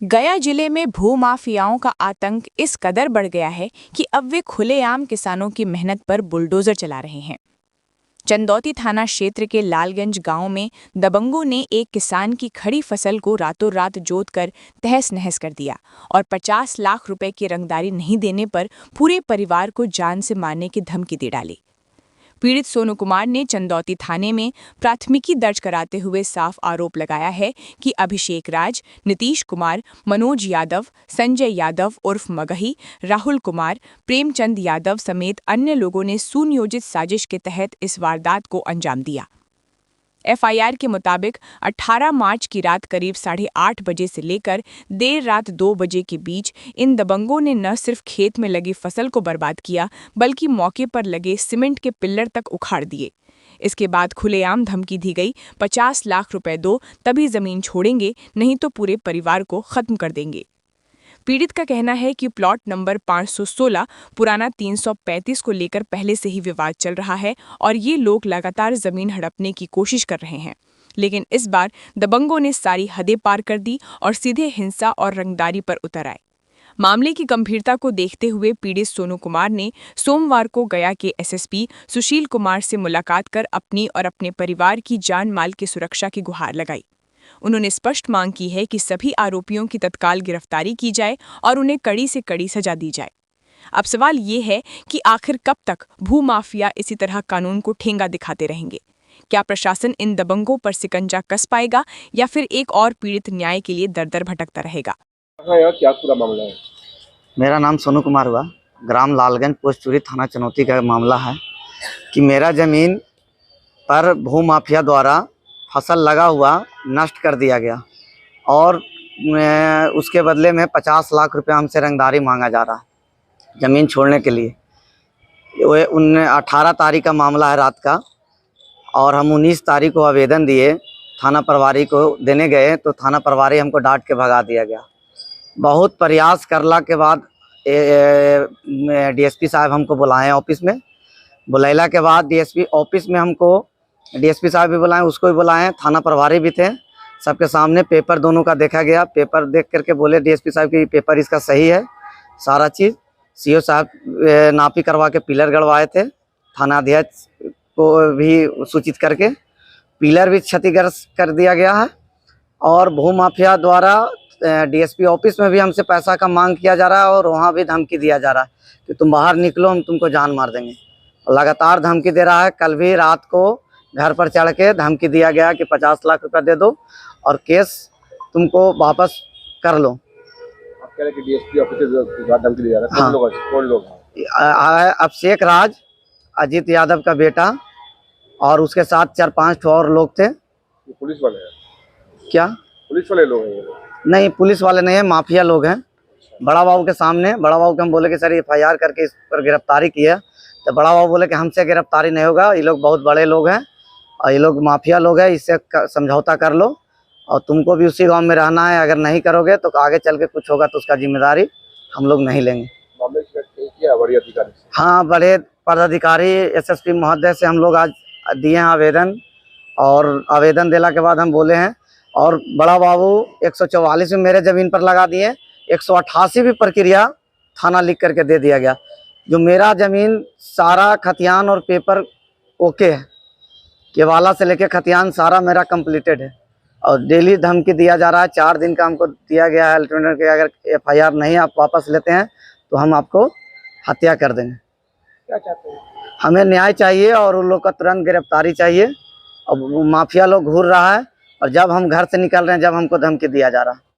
गया जिले में भूमाफियाओं का आतंक इस कदर बढ़ गया है कि अब वे खुलेआम किसानों की मेहनत पर बुलडोजर चला रहे हैं। चंदौती थाना क्षेत्र के लालगंज गांव में दबंगों ने एक किसान की खड़ी फसल को रातों रात जोतकर तहस-नहस कर दिया और 50 लाख रुपए की रंगदारी नहीं देने पर पूरे परिवार को जान से मारने की धमकी दे डाली। पीड़ित सोनू कुमार ने चंदौती थाने में प्राथमिकी दर्ज कराते हुए साफ आरोप लगाया है कि अभिषेक राज, नीतीश कुमार, मनोज यादव, संजय यादव उर्फ मगही, राहुल कुमार, प्रेमचंद यादव समेत अन्य लोगों ने सुनियोजित साजिश के तहत इस वारदात को अंजाम दिया। एफआईआर के मुताबिक 18 मार्च की रात करीब 8:30 बजे से लेकर देर रात 2 बजे के बीच इन दबंगों ने न सिर्फ खेत में लगी फसल को बर्बाद किया, बल्कि मौके पर लगे सीमेंट के पिल्लर तक उखाड़ दिए। इसके बाद खुलेआम धमकी दी गई, 50 लाख रुपए दो तभी जमीन छोड़ेंगे, नहीं तो पूरे परिवार को खत्म कर देंगे। पीड़ित का कहना है कि प्लॉट नंबर 516 पुराना 335 को लेकर पहले से ही विवाद चल रहा है और ये लोग लगातार जमीन हड़पने की कोशिश कर रहे हैं। लेकिन इस बार दबंगों ने सारी हदें पार कर दी और सीधे हिंसा और रंगदारी पर उतर आए। मामले की गंभीरता को देखते हुए पीड़ित सोनू कुमार ने सोमवार को गया के एसएसपी सुशील कुमार से मुलाकात कर अपनी और अपने परिवार की जान माल की सुरक्षा की गुहार लगाई। उन्होंने स्पष्ट मांग की है कि सभी आरोपियों की तत्काल गिरफ्तारी की जाए और उन्हें कड़ी से कड़ी सजा दी जाए। अब सवाल ये है कि आखिर कब तक भूमाफिया इसी तरह कानून को ठेंगा दिखाते रहेंगे? क्या प्रशासन इन दबंगों पर सिकंजा कस पाएगा या फिर एक और पीड़ित न्याय के लिए दर दर भटकता रहेगा? हाँ यार, क्या पूरा मामला है? मेरा नाम सोनू कुमार हुआ, ग्राम लालगंज, पोस्ट चूरी, थाना चनौती का मामला है कि मेरा ज़मीन पर भूमाफिया द्वारा फसल लगा हुआ नष्ट कर दिया गया और उसके बदले में 50 लाख रुपए हमसे रंगदारी मांगा जा रहा है ज़मीन छोड़ने के लिए। वो 18 तारीख का मामला है रात का और हम 19 तारीख को आवेदन दिए, थाना प्रभारी को देने गए तो थाना प्रभारी हमको डांट के भगा दिया गया। बहुत प्रयास करला के बाद डीएसपी साहब हमको बुलाए ऑफिस में। बुलाइला के बाद डीएसपी ऑफिस में हमको डीएसपी साहब भी बुलाए, उसको भी बुलाएं, थाना प्रभारी भी थे। सबके सामने पेपर दोनों का देखा गया। पेपर देख करके बोले डीएसपी साहब कि पेपर इसका सही है सारा चीज़। सीओ साहब नापी करवा के पिलर गड़वाए थे, थाना अध्यक्ष को भी सूचित करके पिलर भी क्षतिग्रस्त कर दिया गया है। और भूमाफिया द्वारा डीएसपी ऑफिस में भी हमसे पैसा का मांग किया जा रहा है और वहाँ भी धमकी दिया जा रहा है कि तुम बाहर निकलो, हम तुमको जान मार देंगे। लगातार धमकी दे रहा है। कल भी रात को घर पर चढ़ के धमकी दिया गया कि 50 लाख रुपया दे दो और केस तुमको वापस कर लो। आप कह रहे हैं कि डीएसपी ऑफिस से धमकी दी जा रहा है? हाँ। कौन लोग अभिषेक राज, अजीत यादव का बेटा और उसके साथ 4-5 और लोग थे। पुलिस वाले हैं क्या? पुलिस वाले लोग हैं? नहीं, पुलिस वाले नहीं है, माफिया लोग हैं। बड़ा बाबू के सामने बड़ा बाबू के हम बोले कि सर एफआईआर करके इस पर गिरफ्तारी की है, तो बड़ा बाबू बोले कि हमसे गिरफ्तारी नहीं होगा, ये लोग बहुत बड़े लोग हैं और ये लोग माफिया लोग हैं, इससे समझौता कर लो और तुमको भी उसी गांव में रहना है। अगर नहीं करोगे तो आगे चल के कुछ होगा तो उसका जिम्मेदारी हम लोग नहीं लेंगे। बड़े अधिकारी? हाँ, बड़े पदाधिकारी एसएसपी महोदय से हम लोग आज दिए हैं आवेदन और आवेदन देने के बाद हम बोले हैं। और बड़ा बाबू 144 में मेरे ज़मीन पर लगा दिए, 188 भी प्रक्रिया थाना लिख करके दे दिया गया। जो मेरा ज़मीन सारा खतियान और पेपर ओके है, केवाला से लेके खतियान सारा मेरा कंप्लीटेड है और डेली धमकी दिया जा रहा है। 4 दिन का हमको दिया गया है अल्टरनेट के, अगर एफआईआर नहीं आप वापस लेते हैं तो हम आपको हत्या कर देंगे। क्या चाहते हैं? हमें न्याय चाहिए और उन लोग का तुरंत गिरफ्तारी चाहिए। और माफिया लोग घूर रहा है और जब हम घर से निकल रहे हैं जब हमको धमकी दिया जा रहा है।